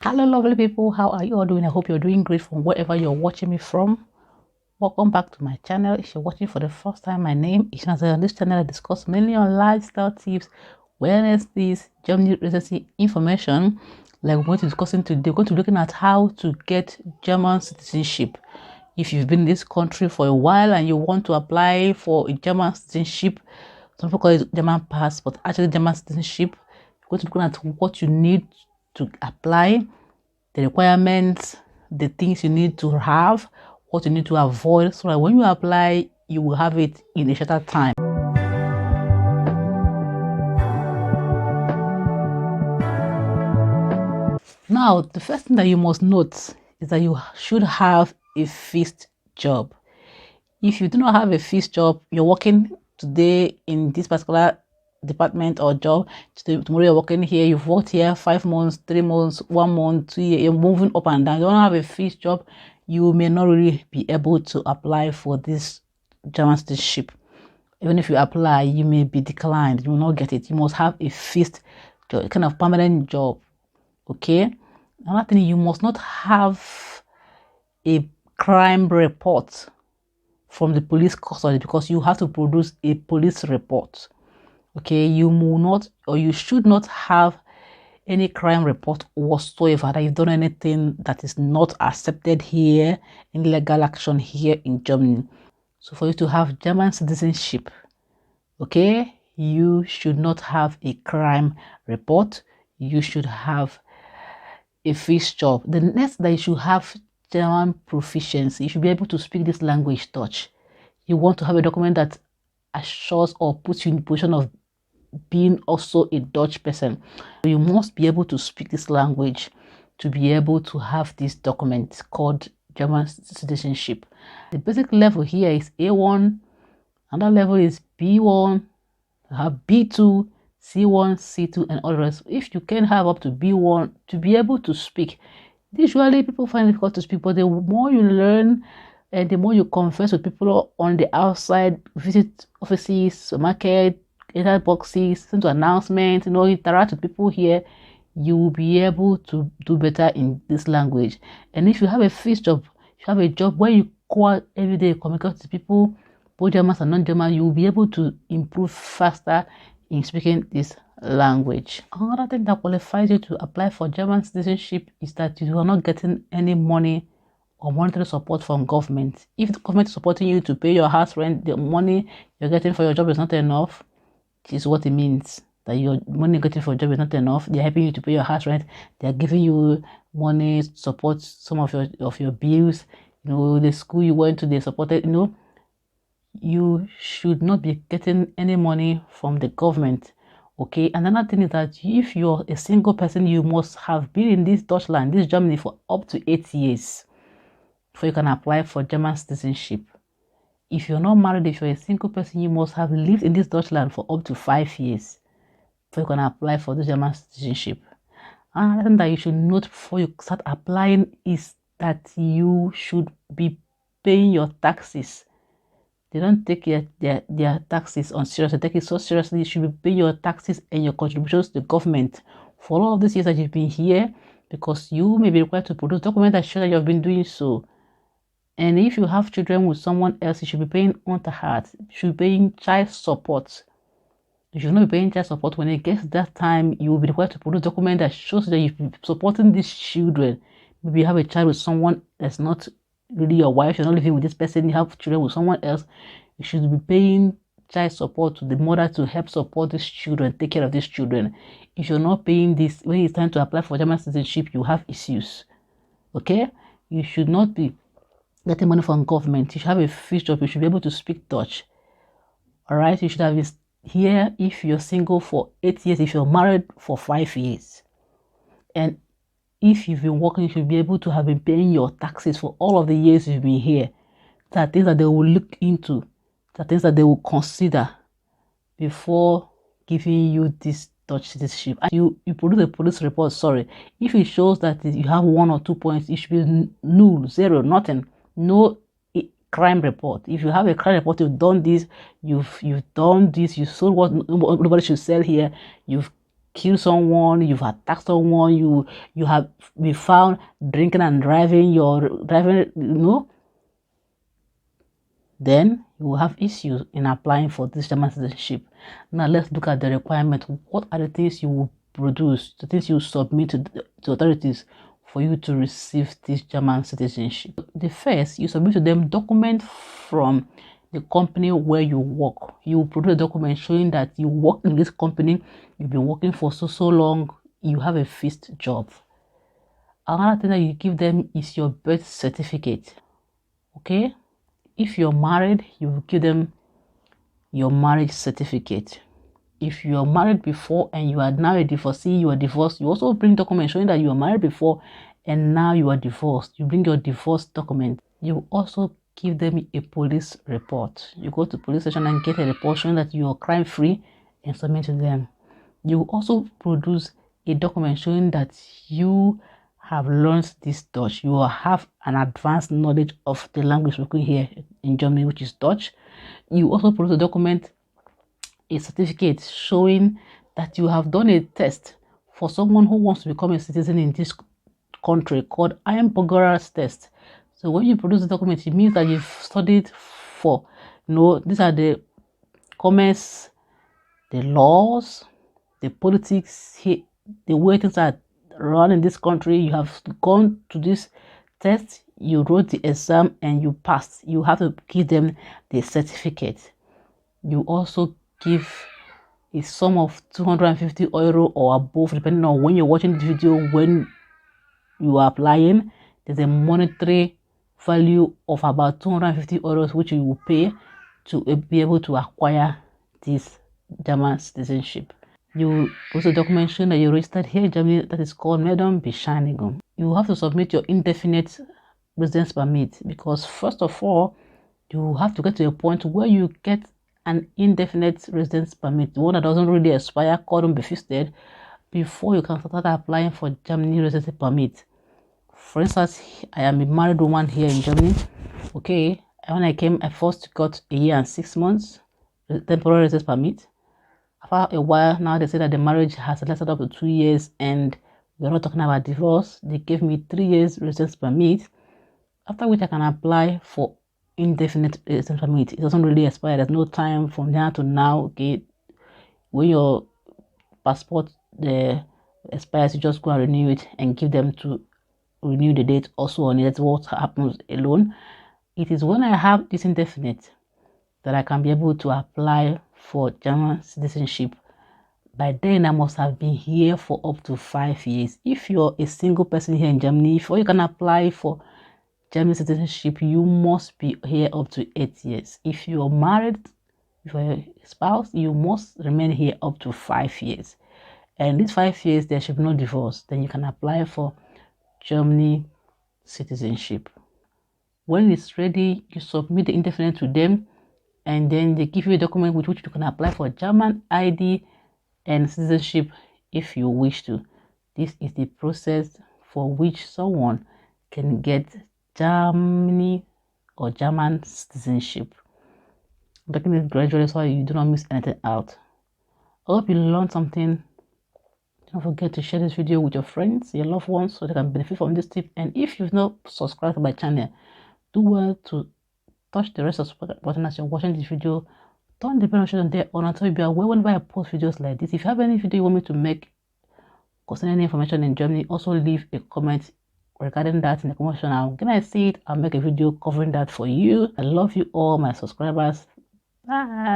Hello lovely people, how are you all doing? I hope you're doing great from wherever you're watching me from. Welcome back to my channel. If you're watching for the first time, my name is Chinaza. On this channel I discuss mainly on lifestyle tips, wellness tips, Germany residency information. Like we're going to discussing today, we're going to be looking at how to get German citizenship. If you've been in this country for a while and you want to apply for a German citizenship, some people call it German passport, actually German citizenship, you're going to be looking at what you need to apply, the requirements, the things you need to have, what you need to avoid, so that when you apply, you will have it in a shorter time. Now, the first thing that you must note is that you should have a fixed job. If you do not have a fixed job, you're working today in this particular department or job, tomorrow you're working here, you've worked here 5 months, 3 months, 1 month, 2 years, you're moving up and down, you don't have a fixed job, you may not really be able to apply for this German citizenship. Even if you apply, you may be declined, you will not get it. You must have a fixed job, kind of permanent job. Okay, another thing, you must not have a crime report from the police custody, because you have to produce a police report. Okay, you will not, or you should not have any crime report whatsoever that you've done anything that is not accepted here, in legal action here in Germany. So for you to have German citizenship, okay, you should not have a crime report. You should have a fixed job. The next, that you should have German proficiency. You should be able to speak this language Dutch. You want to have a document that assures or puts you in the position of being also a Dutch person. You must be able to speak this language to be able to have this document called German citizenship. The basic level here is A1, another level is B1, you have B2, C1, C2, and all the rest. If you can have up to B1 to be able to speak, usually people find it difficult to speak, but the more you learn and the more you converse with people on the outside, visit offices, supermarket, enter boxes, listen to announcements, interact with people here, you will be able to do better in this language. And if you have a fixed job, you have a job where you go out every day, communicate to people, both Germans and non-German, you will be able to improve faster in speaking this language. Another thing that qualifies you to apply for German citizenship is that you are not getting any money or monetary support from government. If the government is supporting you to pay your house rent, the money you're getting for your job is not enough. This is what it means, that your money getting for a job is not enough. They're helping you to pay your house rent. They're giving you money to support some of your bills. The school you went to, they supported. You should not be getting any money from the government. Okay, and another thing is that if you're a single person, you must have been in this Deutschland, this Germany, for up to 8 years before you can apply for German citizenship. If you're not married, if you're a single person, you must have lived in this Deutschland for up to 5 years before you can apply for the German citizenship. Another thing that you should note before you start applying is that you should be paying your taxes. They don't take their taxes on serious. They take it so seriously. You should be paying your taxes and your contributions to the government for all of these years that you've been here, because you may be required to produce documents that show that you've been doing so. And if you have children with someone else, you should be paying Unterhalt. You should be paying child support. You should not be paying child support. When it gets that time, you will be required to produce a document that shows that you've been supporting these children. Maybe you have a child with someone that's not really your wife, you're not living with this person, you have children with someone else. You should be paying child support to the mother to help support these children, take care of these children. If you're not paying this, when it's time to apply for German citizenship, you have issues. Okay? You should not be getting money from government. You should have a fixed job. You should be able to speak Dutch. All right? You should have this here if you're single for 8 years, if you're married for 5 years. And if you've been working, you should be able to have been paying your taxes for all of the years you've been here. There are things that they will look into. There are things that they will consider before giving you this Dutch citizenship. And you produce a police report, sorry. If it shows that you have 1 or 2 points, it should be null, zero, nothing. No crime report. If you have a crime report, you've done this, you've done this, you sold what nobody should sell here, you've killed someone, you've attacked someone, you have been found drinking and driving, then you will have issues in applying for this German citizenship. Now let's look at the requirement. What are the things you will produce, the things you submit to authorities for you to receive this German citizenship? The first, you submit to them document from the company where you work. You produce a document showing that you work in this company, you've been working for so long, you have a fixed job. Another thing that you give them is your birth certificate. Okay, if you're married, you will give them your marriage certificate. If you are married before and you are now a divorcee, you are divorced, you also bring documents showing that you were married before and now you are divorced. You bring your divorce document. You also give them a police report. You go to police station and get a report showing that you are crime free and submit to them. You also produce a document showing that you have learned this Dutch. You have an advanced knowledge of the language spoken here in Germany, which is Dutch. You also produce a document, a certificate showing that you have done a test for someone who wants to become a citizen in this country called EINBURGERUNG test. So when you produce the document, it means that you've studied for, these are the comments, the laws, the politics, the way things are run in this country. You have gone to this test, you wrote the exam and you passed. You have to give them the certificate. You also give a sum of 250 euro or above, depending on when you're watching the video. When you are applying, there's a monetary value of about 250 euros which you will pay to be able to acquire this German citizenship. You also document showing that you're registered here in Germany, that is called Bescheinigung. You have to submit your indefinite residence permit, because first of all, you have to get to a point where you get an indefinite residence permit, the one that doesn't really expire, called unbefristet, before you can start applying for Germany residence permit. For instance, I am a married woman here in Germany. Okay, when I came, I first got a year and 6 months temporary residence permit. After a while, now they say that the marriage has lasted up to 2 years and we're not talking about divorce. They gave me 3 years residence permit, after which I can apply for indefinite residence permit. It doesn't really expire. There's no time from now to now. Okay, when your passport expires, you just go and renew it and give them to renew the date also on it. That's what happens alone. It is when I have this indefinite that I can be able to apply for German citizenship. By then, I must have been here for up to 5 years. If you're a single person here in Germany, before you can apply for German citizenship, you must be here up to 8 years. If you're married, if you're a spouse, you must remain here up to 5 years. And these 5 years, there should be no divorce. Then you can apply for Germany citizenship. When it's ready, you submit the indefinite to them, and then they give you a document with which you can apply for German ID and citizenship if you wish to. This is the process for which someone can get Germany or German citizenship. I'm taking it gradually so you do not miss anything out. I hope you learned something. Don't forget to share this video with your friends, your loved ones, so they can benefit from this tip. And if you've not subscribed to my channel, do well to touch the rest of the button as you're watching this video. Turn the bell notification there on until you be aware whenever I post videos like this. If you have any video you want me to make concerning any information in Germany, also leave a comment regarding that in the comment section. When I see it, I'll make a video covering that for you. I love you all, my subscribers. Bye.